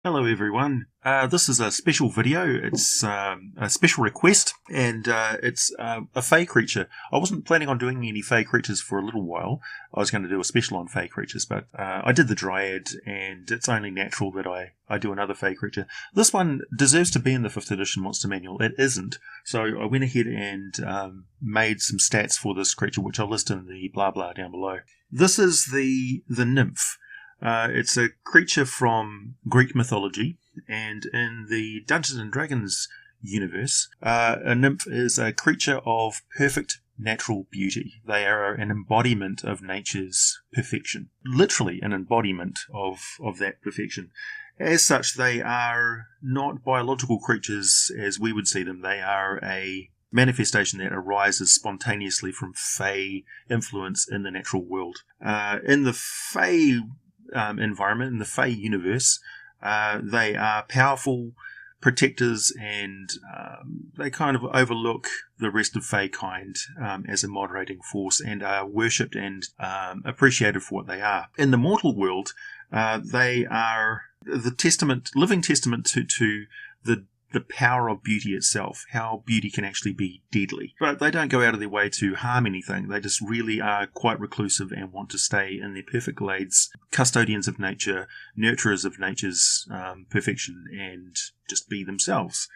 Hello everyone, this is a special video. It's a special request, and it's a fey creature. I wasn't planning on doing any fey creatures for a little while. I was going to do a special on fey creatures, but I did the dryad, and it's only natural that I do another fey creature. This one deserves to be in the 5th edition monster manual. It isn't, so I went ahead and made some stats for this creature, which I'll list in the blah blah down below. This is the nymph. It's a creature from Greek mythology, and in the Dungeons and Dragons universe, a nymph is a creature of perfect natural beauty. They are an embodiment of nature's perfection, literally an embodiment of that perfection. As such, they are not biological creatures as we would see them. They are a manifestation that arises spontaneously from fey influence in the natural world. In the fey environment, in the fey universe, they are powerful protectors, and they kind of overlook the rest of fey kind as a moderating force, and are worshipped and appreciated for what they are. In the mortal world, they are the living testament to the power of beauty itself, how beauty can actually be deadly. But they don't go out of their way to harm anything. They just really are quite reclusive and want to stay in their perfect glades, custodians of nature, nurturers of nature's perfection, and just be themselves.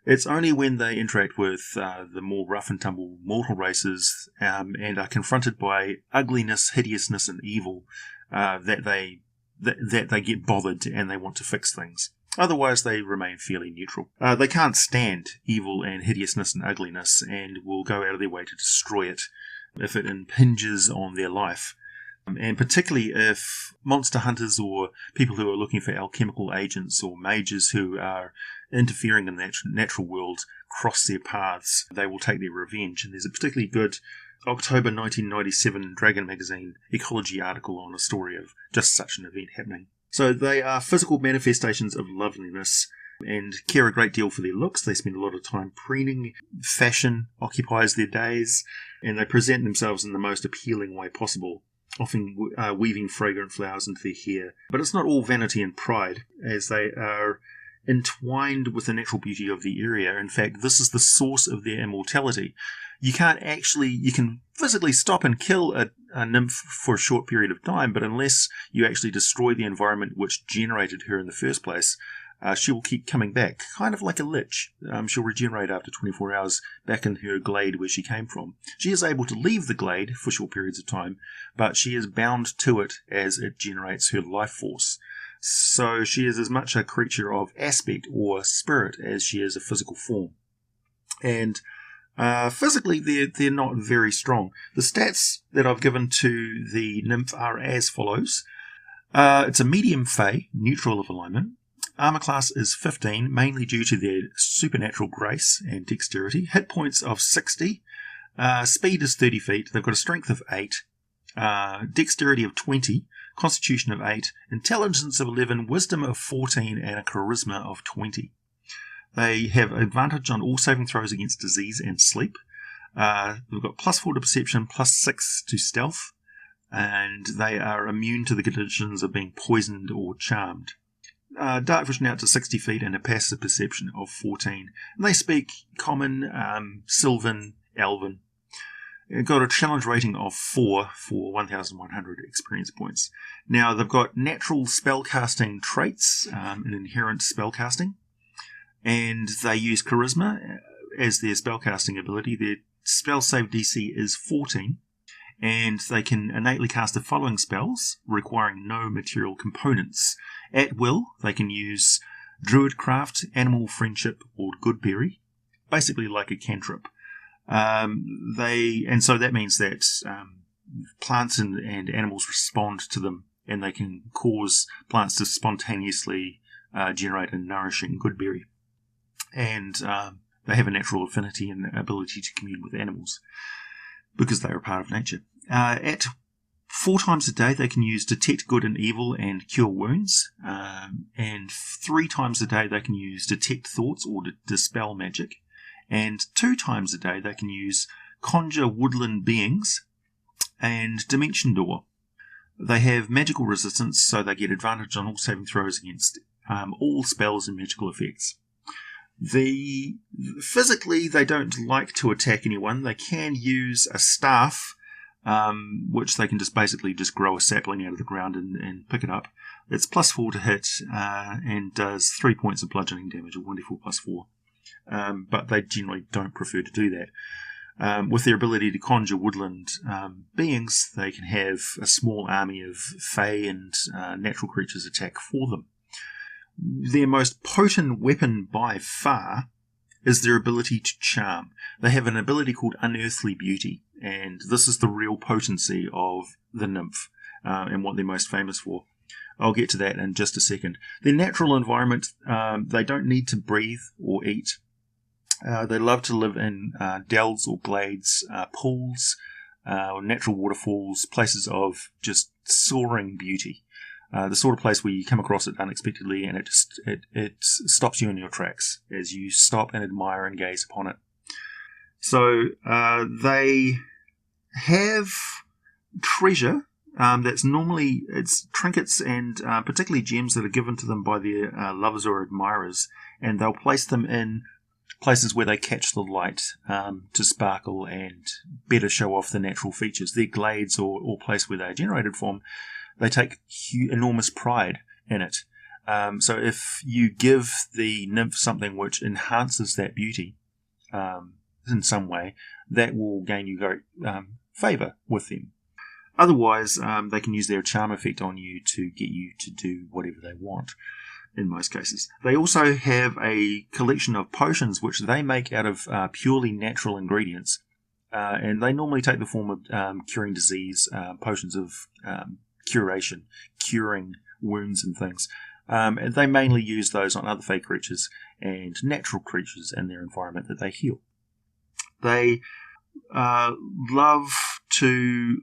It's only when they interact with the more rough and tumble mortal races and are confronted by ugliness, hideousness, and evil that they get bothered and they want to fix things. Otherwise, they remain fairly neutral. They can't stand evil and hideousness and ugliness, and will go out of their way to destroy it if it impinges on their life. And particularly if monster hunters or people who are looking for alchemical agents or mages who are interfering in the natural world cross their paths, they will take their revenge. And there's a particularly good October 1997 Dragon Magazine Ecology article on a story of just such an event happening. So they are physical manifestations of loveliness and care a great deal for their looks. They spend a lot of time preening. Fashion occupies their days, and they present themselves in the most appealing way possible, often weaving fragrant flowers into their hair. But it's not all vanity and pride, as they are entwined with the natural beauty of the area. In fact, this is the source of their immortality. You can physically stop and kill a nymph for a short period of time, but unless you actually destroy the environment which generated her in the first place, she will keep coming back, kind of like a lich. She'll regenerate after 24 hours back in her glade where she came from. She is able to leave the glade for short periods of time, but she is bound to it as it generates her life force. So she is as much a creature of aspect or spirit as she is a physical form. And physically, they're not very strong. The stats that I've given to the nymph are as follows. It's a medium fey, neutral of alignment. Armor class is 15, mainly due to their supernatural grace and dexterity. Hit points of 60. Speed is 30 feet. They've got a strength of 8. Dexterity of 20. Constitution of 8. Intelligence of 11. Wisdom of 14. And a charisma of 20. They have advantage on all saving throws against disease and sleep. They've got +4 to perception, +6 to stealth, and they are immune to the conditions of being poisoned or charmed. Darkvision out to 60 feet and a passive perception of 14. And they speak common, sylvan, elven. They've got a challenge rating of 4 for 1,100 experience points. Now, they've got natural spellcasting traits, and inherent spellcasting. And they use charisma as their spellcasting ability. Their spell save DC is 14, and they can innately cast the following spells, requiring no material components. At will, they can use Druidcraft, Animal Friendship, or Goodberry, basically like a cantrip. And so that means that plants and animals respond to them, and they can cause plants to spontaneously generate a nourishing Goodberry. And they have a natural affinity and ability to commune with animals because they are a part of nature. At 4 times a day, they can use Detect Good and Evil and Cure Wounds. And 3 times a day, they can use Detect Thoughts or Dispel Magic. And 2 times a day, they can use Conjure Woodland Beings and Dimension Door. They have magical resistance, so they get advantage on all saving throws against all spells and magical effects. Physically, they don't like to attack anyone. They can use a staff, which they can basically grow a sapling out of the ground and pick it up. It's +4 to hit and does 3 points of bludgeoning damage, a wonderful +4. But they generally don't prefer to do that. With their ability to conjure woodland beings, they can have a small army of fae and natural creatures attack for them. Their most potent weapon by far is their ability to charm. They have an ability called Unearthly Beauty, and this is the real potency of the nymph and what they're most famous for. I'll get to that in just a second. Their natural environment, they don't need to breathe or eat. They love to live in dells or glades, pools, natural waterfalls, places of just soaring beauty. The sort of place where you come across it unexpectedly and it stops you in your tracks as you stop and admire and gaze upon it. So they have treasure that's normally it's trinkets and particularly gems that are given to them by their lovers or admirers, and they'll place them in places where they catch the light to sparkle and better show off the natural features. Their glades or place where they are generated from, they take enormous pride in it. So if you give the nymph something which enhances that beauty in some way, that will gain you great favour with them. Otherwise, they can use their charm effect on you to get you to do whatever they want. In most cases, they also have a collection of potions which they make out of purely natural ingredients, and they normally take the form of curing disease, potions of curation, curing wounds and things. And they mainly use those on other fey creatures and natural creatures in their environment that they heal. They love to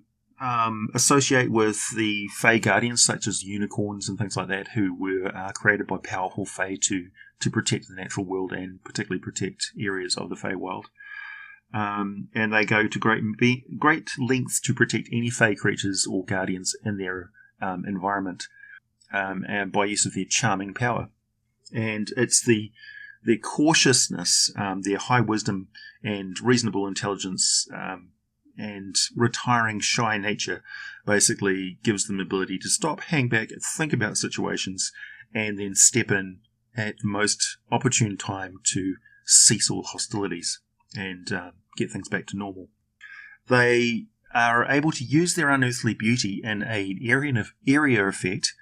associate with the Fey guardians, such as unicorns and things like that, who were created by powerful Fey to protect the natural world and particularly protect areas of the Fey world. And they go to great lengths to protect any Fey creatures or guardians in their environment, and by use of their charming power. And it's their cautiousness, their high wisdom and reasonable intelligence, and retiring shy nature basically gives them the ability to stop, hang back, think about situations, and then step in at the most opportune time to cease all hostilities and get things back to normal. They are able to use their unearthly beauty in an area effect,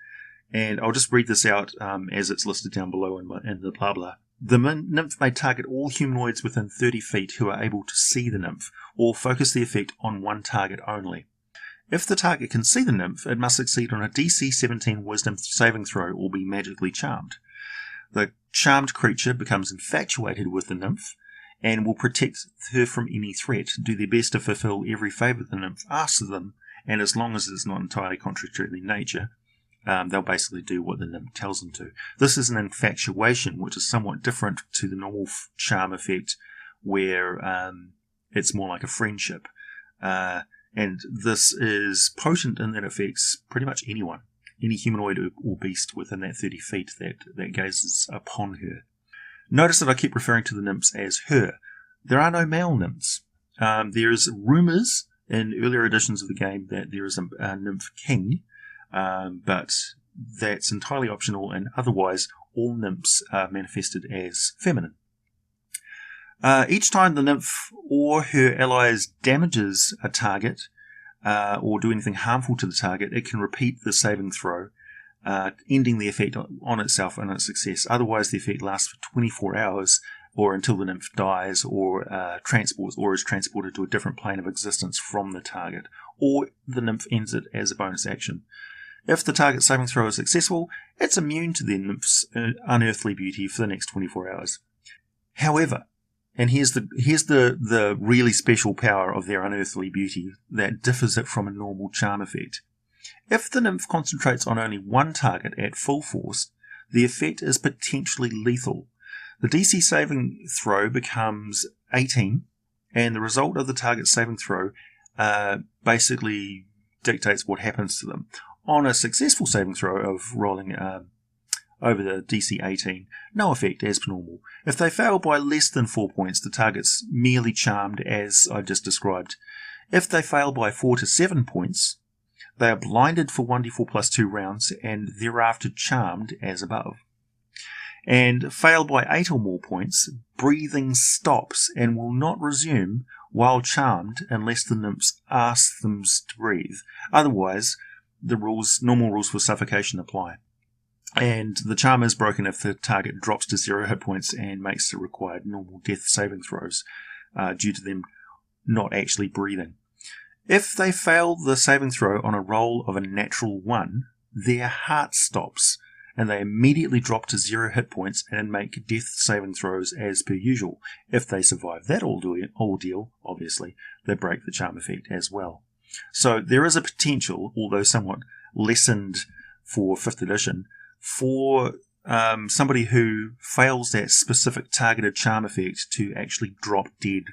and I'll just read this out as it's listed down below in the blah blah. The nymph may target all humanoids within 30 feet who are able to see the nymph, or focus the effect on one target only. If the target can see the nymph, it must succeed on a DC 17 Wisdom saving throw or be magically charmed. The charmed creature becomes infatuated with the nymph and will protect her from any threat, do their best to fulfill every favour the nymph asks of them, and as long as it's not entirely contrary to their nature, they'll basically do what the nymph tells them to. This is an infatuation, which is somewhat different to the normal charm effect, where it's more like a friendship. And this is potent in that it affects pretty much anyone, any humanoid or beast within that 30 feet that gazes upon her. Notice that I keep referring to the nymphs as her. There are no male nymphs. There's rumours in earlier editions of the game that there is a nymph king, but that's entirely optional, and otherwise all nymphs are manifested as feminine. Each time the nymph or her allies damages a target or do anything harmful to the target, it can repeat the saving throw, ending the effect on itself and its success. Otherwise the effect lasts for 24 hours or until the nymph dies or transports or is transported to a different plane of existence from the target, or the nymph ends it as a bonus action. If the target saving throw is successful, it's immune to the nymph's unearthly beauty for the next 24 hours. However, and here's the really special power of their unearthly beauty that differs it from a normal charm effect. If the nymph concentrates on only one target at full force, the effect is potentially lethal. The DC saving throw becomes 18, and the result of the target saving throw basically dictates what happens to them. On a successful saving throw of rolling a over the DC 18, no effect as per normal. If they fail by less than 4 points, the target's merely charmed as I just described. If they fail by 4 to 7 points, they are blinded for 1d4 plus 2 rounds and thereafter charmed as above. And fail by 8 or more points, breathing stops and will not resume while charmed unless the nymphs ask them to breathe. Otherwise, the normal rules for suffocation apply. And the charm is broken if the target drops to 0 hit points and makes the required normal death saving throws due to them not actually breathing. If they fail the saving throw on a roll of a natural 1, their heart stops and they immediately drop to 0 hit points and make death saving throws as per usual. If they survive that ordeal, obviously, they break the charm effect as well. So there is a potential, although somewhat lessened for 5th edition, for somebody who fails that specific targeted charm effect to actually drop dead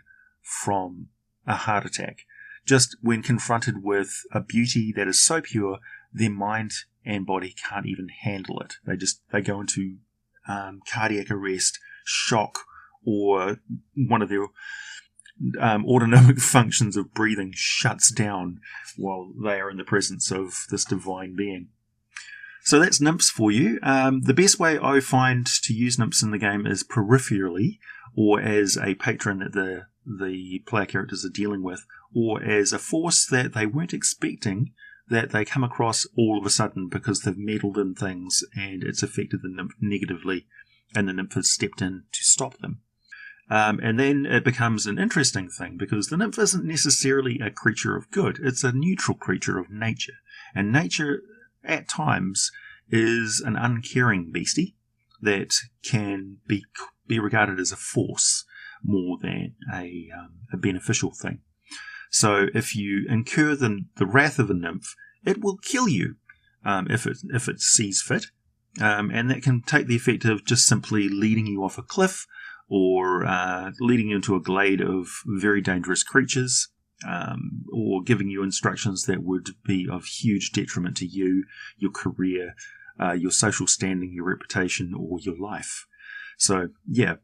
from a heart attack. Just when confronted with a beauty that is so pure, their mind and body can't even handle it. They go into cardiac arrest, shock, or one of their autonomic functions of breathing shuts down while they are in the presence of this divine being. So that's nymphs for you. The best way I find to use nymphs in the game is peripherally, or as a patron that the player characters are dealing with, or as a force that they weren't expecting, that they come across all of a sudden because they've meddled in things and it's affected the nymph negatively, and the nymph has stepped in to stop them. And then it becomes an interesting thing because the nymph isn't necessarily a creature of good, it's a neutral creature of nature. And nature, at times, is an uncaring beastie that can be regarded as a force more than a beneficial thing. So if you incur the wrath of a nymph, it will kill you if it sees fit. And that can take the effect of just simply leading you off a cliff, or leading you into a glade of very dangerous creatures, or giving you instructions that would be of huge detriment to you, your career, your social standing, your reputation, or your life. So, yeah,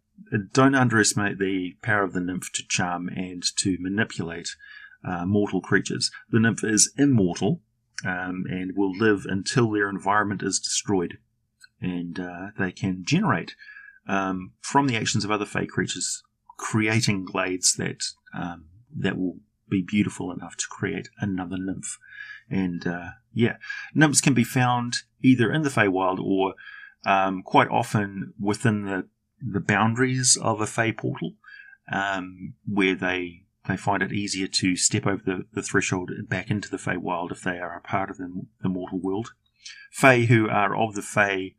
don't underestimate the power of the nymph to charm and to manipulate mortal creatures. The nymph is immortal and will live until their environment is destroyed. And they can generate, from the actions of other fey creatures, creating glades that will be beautiful enough to create another nymph. And nymphs can be found either in the Feywild or quite often within the boundaries of a Fey portal, where they find it easier to step over the threshold and back into the Feywild if they are a part of the mortal world. Fey who are of the Fey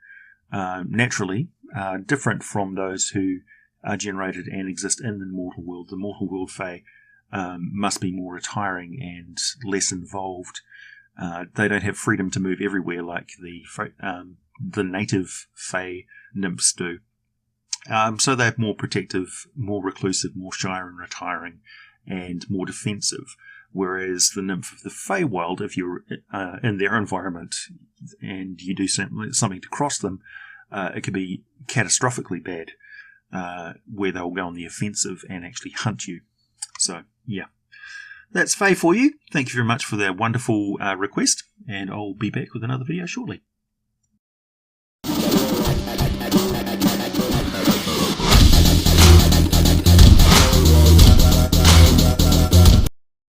naturally are different from those who are generated and exist in the mortal world. The mortal world Fey must be more retiring and less involved. They don't have freedom to move everywhere like the native Fey nymphs do. So they're more protective, more reclusive, more shy and retiring, and more defensive. Whereas the nymph of the Feywild, if you're in their environment and you do something to cross them, it could be catastrophically bad, where they'll go on the offensive and actually hunt you. So, yeah. That's Fey for you. Thank you very much for that wonderful request, and I'll be back with another video shortly.